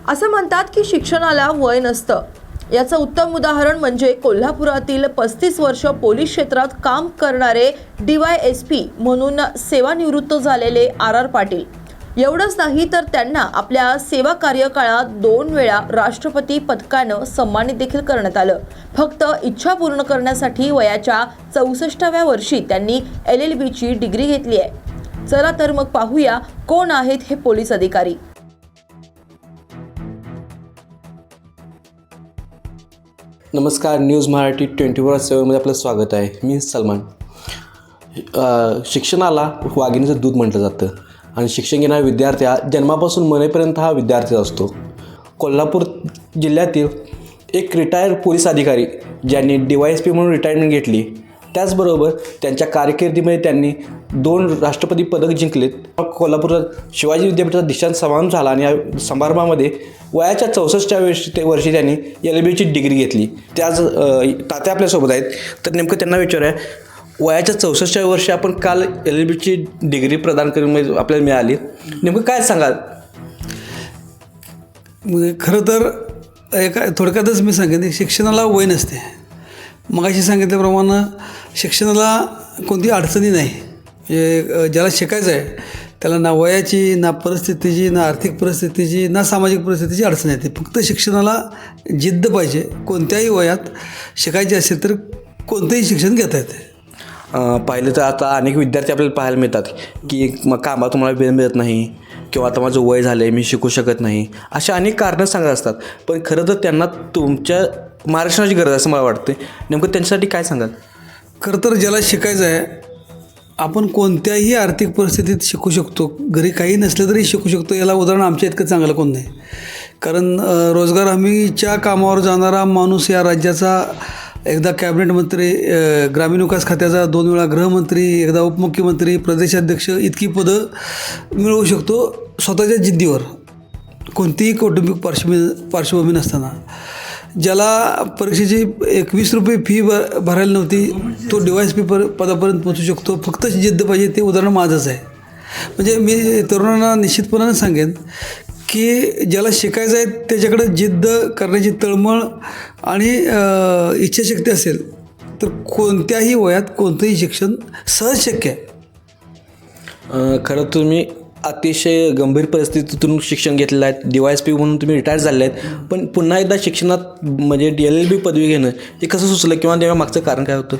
असं म्हणतात की शिक्षणाला वय नसतं. याचं उत्तम उदाहरण म्हणजे कोल्हापुरातील 35 वर्ष पोलीस क्षेत्रात काम करणारे DYSP म्हणून सेवानिवृत्त झालेले RR पाटील. एवढंच नाही तर त्यांना आपल्या सेवा कार्यकाळात 2 वेळा राष्ट्रपती पदकानं सन्मानित देखील करण्यात आलं. फक्त इच्छा पूर्ण करण्यासाठी वयाच्या 64व्या वर्षी त्यांनी LLBची डिग्री घेतली आहे. चला तर मग पाहूया कोण आहेत हे पोलीस अधिकारी. नमस्कार, न्यूज मराठी 24/7मध्ये आपलं स्वागत आहे. मी सलमान. शिक्षणाला वाघिणीचं दूध म्हटलं जातं आणि शिक्षण घेणारा विद्यार्थी हा जन्मापासून मरेपर्यंत हा विद्यार्थी असतो. कोल्हापूर जिल्ह्यातील एक रिटायर्ड पोलीस अधिकारी ज्यांनी DYSP म्हणून रिटायरमेंट घेतली, त्याचबरोबर त्यांच्या कारकिर्दीमध्ये त्यांनी 2 राष्ट्रपती पदक जिंकलेत. कोल्हापुरात शिवाजी विद्यापीठाचा दीक्षांत समारंभ झाला आणि या समारंभामध्ये वयाच्या 64व्या वर्षी त्यांनी LLBची डिग्री घेतली. त्याच तात्या आपल्यासोबत आहेत. तर नेमकं त्यांना विचारूया, वयाच्या 64व्या वर्षी आपण काल LLBची डिग्री प्रदान करून आपल्याला मिळाली, नेमकं काय सांगाल? खरं तर थोडक्यातच मी सांगेन, शिक्षणाला वय नसते. मगाशी सांगितल्याप्रमाणे शिक्षणाला कोणती अडचणी नाही. म्हणजे ज्याला शिकायचं आहे त्याला ना वयाची, ना परिस्थितीची, ना आर्थिक परिस्थितीची, ना सामाजिक परिस्थितीची अडचण येते. फक्त शिक्षणाला जिद्द पाहिजे. कोणत्याही वयात शिकायचे असेल तर कोणतंही शिक्षण घेता येते. पाहिलं तर आता अनेक विद्यार्थी आपल्याला पाहायला मिळतात की मग कामात तुम्हाला वेळ मिळत नाही किंवा आता माझं वय झालं आहे, मी शिकू शकत नाही, अशा अनेक कारणं सांगत असतात. पण खरं तर त्यांना तुमच्या मार्गदर्शनाची गरज आहे असं मला वाटते. नेमकं त्यांच्यासाठी काय सांगाल? खरं तर ज्याला शिकायचं आहे, आपण कोणत्याही आर्थिक परिस्थितीत शिकू शकतो. घरी काही नसलं तरी शिकू शकतो. याला उदाहरण आमच्या इतकं चांगलं कोण नाही. कारण रोजगार हमीच्या कामावर जाणारा माणूस या राज्याचा एकदा कॅबिनेट मंत्री, ग्रामीण विकास खात्याचा 2 वेळा गृहमंत्री, एकदा उपमुख्यमंत्री, प्रदेशाध्यक्ष इतकी पदं मिळवू शकतो स्वतःच्या जिद्दीवर, कोणतीही कौटुंबिक पार्श्वभूमी नसताना. ज्याला परीक्षेची 21 रुपये फी भरायला नव्हती, तो DYSP पदापर्यंत पोहोचू शकतो. फक्त जिद्द पाहिजे. ते उदाहरण माझंच आहे. म्हणजे मी तरुणांना निश्चितपणाने सांगेन की ज्याला शिकायचं आहे त्याच्याकडे जिद्द करण्याची तळमळ आणि इच्छाशक्ती असेल तर कोणत्याही वयात कोणतंही शिक्षण सहज शक्य आहे. खरं तुम्ही अतिशय गंभीर परिस्थितीतून शिक्षण घेतलेलं आहे. DYSP म्हणून तुम्ही रिटायर झाले आहेत. पण पुन्हा एकदा शिक्षणात म्हणजे LLB पदवी घेणं हे कसं सुचलं किंवा तेव्हा मागचं कारण काय होतं?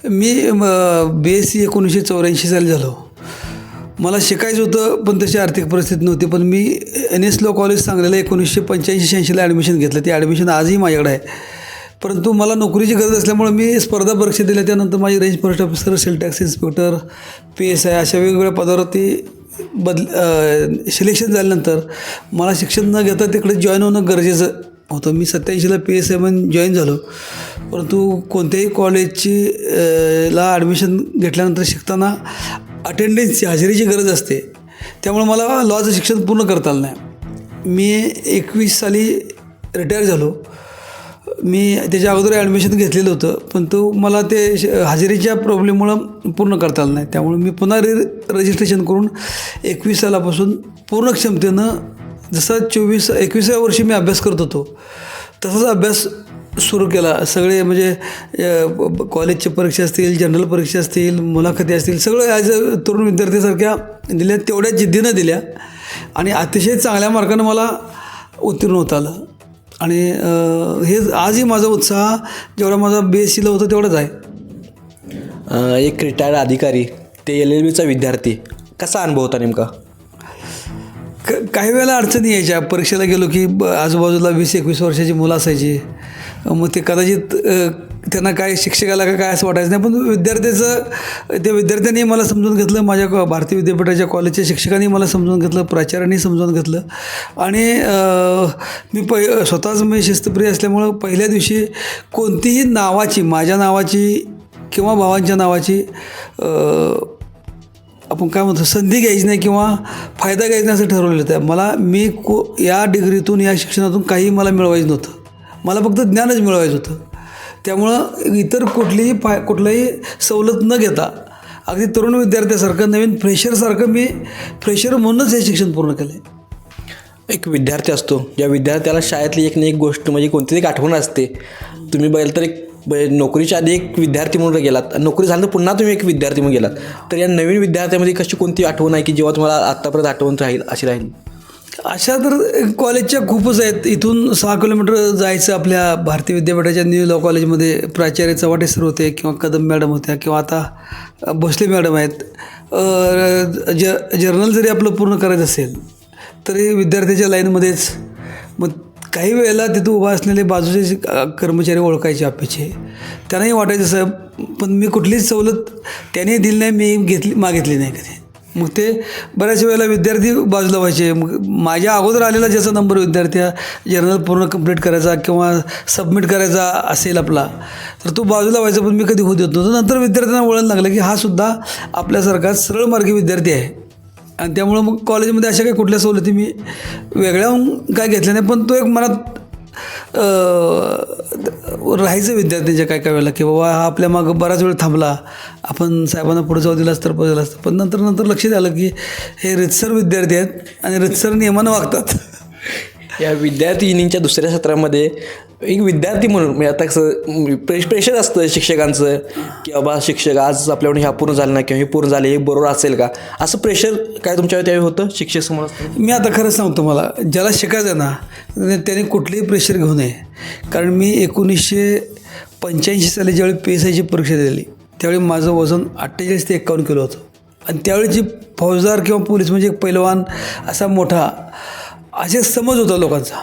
मी BSc 1984 साली झालो. मला शिकायचं होतं पण तशी आर्थिक परिस्थिती नव्हती. पण मी NS लॉ कॉलेज सांगलीला 1985-86 ॲडमिशन घेतलं. ते ॲडमिशन आजही माझ्याकडे आहे. परंतु मला नोकरीची गरज असल्यामुळे मी स्पर्धा परीक्षा दिल्या. त्यानंतर माझी range forest officer, sale tax inspector, PSI अशा वेगवेगळ्या पदावरती सिलेक्शन झाल्यानंतर मला शिक्षण न घेता तिकडे जॉईन होणं गरजेचं होतं. मी 87ला PSI म्हणून जॉईन झालो. परंतु कोणत्याही कॉलेजची ला ॲडमिशन घेतल्यानंतर शिकताना अटेंडन्सची, हजेरीची गरज असते. त्यामुळे मला लॉचं शिक्षण पूर्ण करता आलं नाही. मी 21 साली रिटायर झालो. मी त्याच्या अगोदर ॲडमिशन घेतलेलं होतं, पण तो मला ते हजेरीच्या प्रॉब्लेममुळं पूर्ण करता आलं नाही. त्यामुळे मी पुन्हा रजिस्ट्रेशन करून 21 सालापासून पूर्ण क्षमतेनं, जसा 21व्या वर्षी मी अभ्यास करत होतो तसाच अभ्यास सुरू केला. सगळे म्हणजे कॉलेजच्या परीक्षा असतील, जनरल परीक्षा असतील, मुलाखती असतील, सगळं ॲज अ तरुण विद्यार्थ्यासारख्या दिल्या, तेवढ्या जिद्दीनं दिल्या आणि अतिशय चांगल्या मार्कानं मला उत्तीर्ण होता आलं. आणि हे आजही माझा उत्साह जेवढा माझा BScला होता तेवढाच आहे. एक रिटायर्ड अधिकारी, ते LLBचा विद्यार्थी, कसा अनुभव होता नेमका? काही वेळेला अडचणी यायच्या. परीक्षेला गेलो की आजूबाजूला 20-21 वर्षाची मुलं असायची. मग ते कदाचित त्यांना काय शिक्षकाला काय असं वाटायचं नाही. पण त्या विद्यार्थ्यांनी मला समजून घेतलं. माझ्या भारतीय विद्यापीठाच्या कॉलेजच्या शिक्षकांनी मला समजून घेतलं, प्राचार्यांनी समजून घेतलं. आणि मी स्वतःच मी शिस्तप्रिय असल्यामुळं पहिल्या दिवशी कोणतीही नावाची, माझ्या नावाची किंवा भावांच्या नावाची आपण काय म्हणतो संधी घ्यायची नाही किंवा फायदा घ्यायचा नाही असं ठरवलेलं होतं. मी या डिग्रीतून, या शिक्षणातून काही मला मिळवायचं नव्हतं. मला फक्त ज्ञानच मिळवायचं होतं. त्यामुळं इतर कुठलाही सवलत न घेता अगदी तरुण विद्यार्थ्यासारखं, नवीन फ्रेशरसारखं मी फ्रेशर म्हणूनच हे शिक्षण पूर्ण केलं आहे. एक विद्यार्थी असतो, ज्या विद्यार्थ्याला शाळेतली एक ना एक गोष्ट म्हणजे कोणतीतरी एक आठवण असते. तुम्ही बघाल तर नोकरीच्या आधी एक विद्यार्थी म्हणून गेलात, नोकरी झाल्यानंतर पुन्हा तुम्ही एक विद्यार्थी म्हणून गेलात. तर या नवीन विद्यार्थ्यामध्ये कशी कोणती आठवण आहे की जेव्हा तुम्हाला आत्तापर्यंत आठवण राहील अशी राहील? अशा तर कॉलेजच्या खूपच आहेत. इथून 6 किलोमीटर जायचं आपल्या भारतीय विद्यापीठाच्या न्यू लॉ कॉलेजमध्ये प्राचार्य चव्हाटे सर होते किंवा कदम मॅडम होत्या किंवा आता भोसले मॅडम आहेत. जर्नल जरी आपलं पूर्ण करायचं असेल तरी विद्यार्थ्याच्या लाईनमध्येच मग काही वेळेला तिथं उभा असलेले बाजूचे जे कर्मचारी ओळखायचे ऑफिसचे, त्यांनाही वाटायचं साहेब पण मी कुठलीच सवलत त्यांनी दिली नाही, मी मागितली नाही कधी. मग ते बऱ्याच वेळेला विद्यार्थी बाजूला व्हायचे. मग माझ्या अगोदर आलेला ज्याचा नंबर विद्यार्थी जर्नल पूर्ण कंप्लीट करायचा किंवा सबमिट करायचा असेल आपला तर तो बाजूला व्हायचा, पण मी कधी होत देत नव्हतो. नंतर विद्यार्थ्यांना वळण लागलं की हा सुद्धा आपल्यासारखा सरळ मार्गी विद्यार्थी आहे आणि त्यामुळं मग कॉलेजमध्ये अशा काही कुठल्या सवलती मी वेगळ्या काय घेतल्या नाही. पण तो एक मनात राहायचं विद्यार्थ्यांच्या काय वेळेला की बाबा हा आपल्या मागं बराच वेळ थांबला, आपण साहेबांना पुढे जाऊ दिलास तर पुढे दिलं असतं. पण नंतर लक्षात आलं की हे रितसर विद्यार्थी आहेत आणि रितसर नियमानं वागतात. या विद्यार्थिनींच्या दुसऱ्या सत्रामध्ये एक विद्यार्थी म्हणून म्हणजे आता कसं प्रेशर असतं शिक्षकांचं की बाबा शिक्षक आज आपल्याकडून हे पूर्ण झालं नाही किंवा हे पूर्ण झाले हे बरोबर असेल का, असं प्रेशर काय तुमच्यावर त्यावेळी होतं शिक्षक समोर? मी आता खरं सांगतो, मला ज्याला शिकायचं ना त्याने कुठलीही प्रेशर घेऊ नये. कारण मी 1985 साली ज्यावेळी PSIची परीक्षा दिली त्यावेळी माझं वजन 48 ते 51 किलो होतं आणि त्यावेळीची फौजदार किंवा पोलीस म्हणजे एक पैलवान असा मोठा असे समज होता लोकांचा.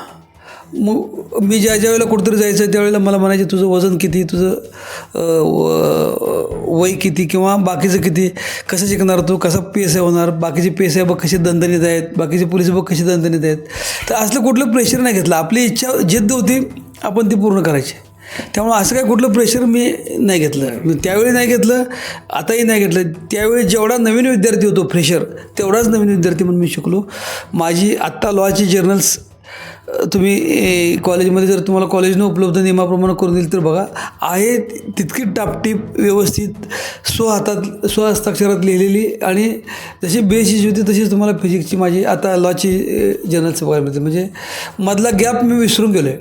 मग मी ज्या वेळेला कुठेतरी जायचं त्यावेळेला मला म्हणायचे तुझं वजन किती, तुझं वय किती किंवा बाकीचं किती, कसं शिकणार तू, कसा PSI होणार, बाकीचे PSI बघ कसे दणदणीत आहेत, बाकीचे पोलीस बघ कसे दणदणीत आहेत. तर असलं कुठलं प्रेशर नाही घेतलं. आपली इच्छा जिद्द होती आपण ती पूर्ण करायची. त्यामुळं असं काय कुठलं प्रेशर मी नाही घेतलं. मी त्यावेळी नाही घेतलं, आताही नाही घेतलं. त्यावेळी जेवढा नवीन विद्यार्थी होतो फ्रेशर तेवढाच नवीन विद्यार्थी म्हणून मी शिकलो. माझी आत्ता लॉची जर्नल्स तुम्ही कॉलेजमध्ये जर तुम्हाला कॉलेजनं उपलब्ध नियमाप्रमाणे करून दिली तर बघा, आहे तितकी टापटीप व्यवस्थित स्वहस्ताक्षरात लिहिलेली आणि जशी बेसिस होती तशीच तुम्हाला फिजिक्सची माझी आता लॉची जर्नल्स बघायला मिळते. म्हणजे मधला गॅप मी विसरून गेलो आहे.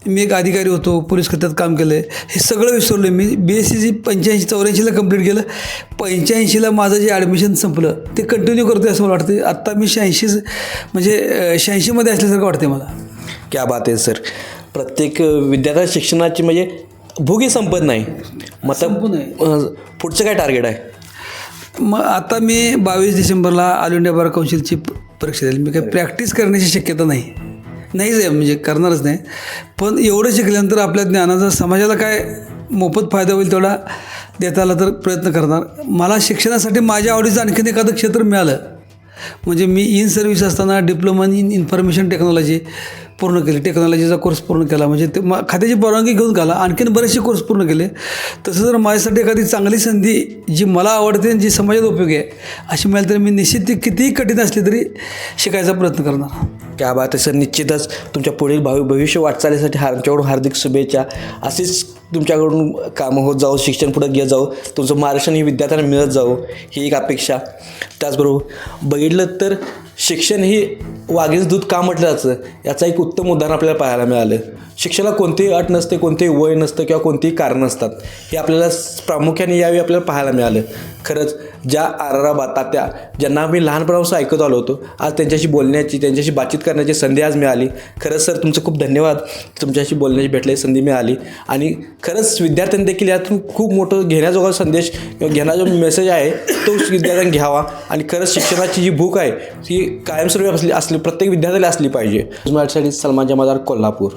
मी एक अधिकारी होतो, पोलीस खात्यात काम केलं आहे, हे सगळं विसरलो आहे. मी BSc 85-84ला कंप्लीट केलं. 85ला माझं जे ॲडमिशन संपलं ते कंटिन्यू करतो आहे असं मला वाटतं. आत्ता मी 86 म्हणजे 86मध्ये असल्यासारखं वाटते मला. क्या बात आहे सर. प्रत्येक विद्यार्थ्या शिक्षणाची म्हणजे भूगी संपत नाही. मग आता पुढचं काय टार्गेट आहे? मग आता मी 22 डिसेंबरला ऑल इंडिया बार काउन्सिलची परीक्षा दिली. मी काही प्रॅक्टिस करण्याची शक्यता नाहीच आहे, म्हणजे करणारच नाही. पण एवढं शिकल्यानंतर आपल्या ज्ञानाचा समाजाला काय मोफत फायदा होईल तेवढा देता आला तर प्रयत्न करणार. मला शिक्षणासाठी माझ्या आवडीचं आणखीन एखादं क्षेत्र मिळालं म्हणजे मी इन सर्व्हिस असताना डिप्लोमा इन इन्फॉर्मेशन टेक्नॉलॉजी पूर्ण केली, टेक्नॉलॉजीचा कोर्स पूर्ण केला. म्हणजे ते खात्याची परवानगी घेऊन घाला आणखीन बरेचसे कोर्स पूर्ण केले. तसं जर माझ्यासाठी एखादी चांगली संधी जी मला आवडते आणि जी समाजात उपयोगी आहे अशी मिळाली तर मी निश्चित ती कितीही कठीण असली तरी शिकायचा प्रयत्न करणार. क्या बात आहे सर. निश्चितच तुमच्या पुढील भविष्य वाटचालीसाठी आमच्याकडून हार्दिक शुभेच्छा. अशीच तुमच्याकडून कामं होत जाऊ, शिक्षण पुढे घेत जाऊ, तुमचं मार्गदर्शन ही विद्यार्थ्यांना मिळत जाऊ ही एक अपेक्षा. त्याचबरोबर बघितलं तर शिक्षण ही वाघीचं दूध का म्हटलं जातं याचं एक उत्तम उदाहरण आपल्याला पाहायला मिळालं. शिक्षणाला कोणतीही अट नसते, कोणतेही वय नसतं किंवा कोणतीही कारणं नसतात. हे आपल्याला प्रामुख्याने यावेळी आपल्याला पाहायला मिळालं. खरंच ज्या आरारा तात्या ज्यांना आम्ही लहानपणापासून ऐकत आलो होतो आज त्यांच्याशी बोलण्याची, त्यांच्याशी बातचीत करण्याची संधी आज मिळाली. खरंच सर तुमचं खूप धन्यवाद. तुमच्याशी बोलण्याची भेटल्याची संधी मिळाली आणि खरंच विद्यार्थ्यांनी देखील यातून खूप मोठं घेण्याजोगा संदेश किंवा घेण्याचा मेसेज आहे तो विद्यार्थ्यांनी घ्यावा आणि खरंच शिक्षणाची जी भूक आहे ती कायमस्वरूपी असली प्रत्येक विद्यार्थ्याला असली पाहिजे. माझ्यासाठी सलमान जमादार, कोल्हापूर.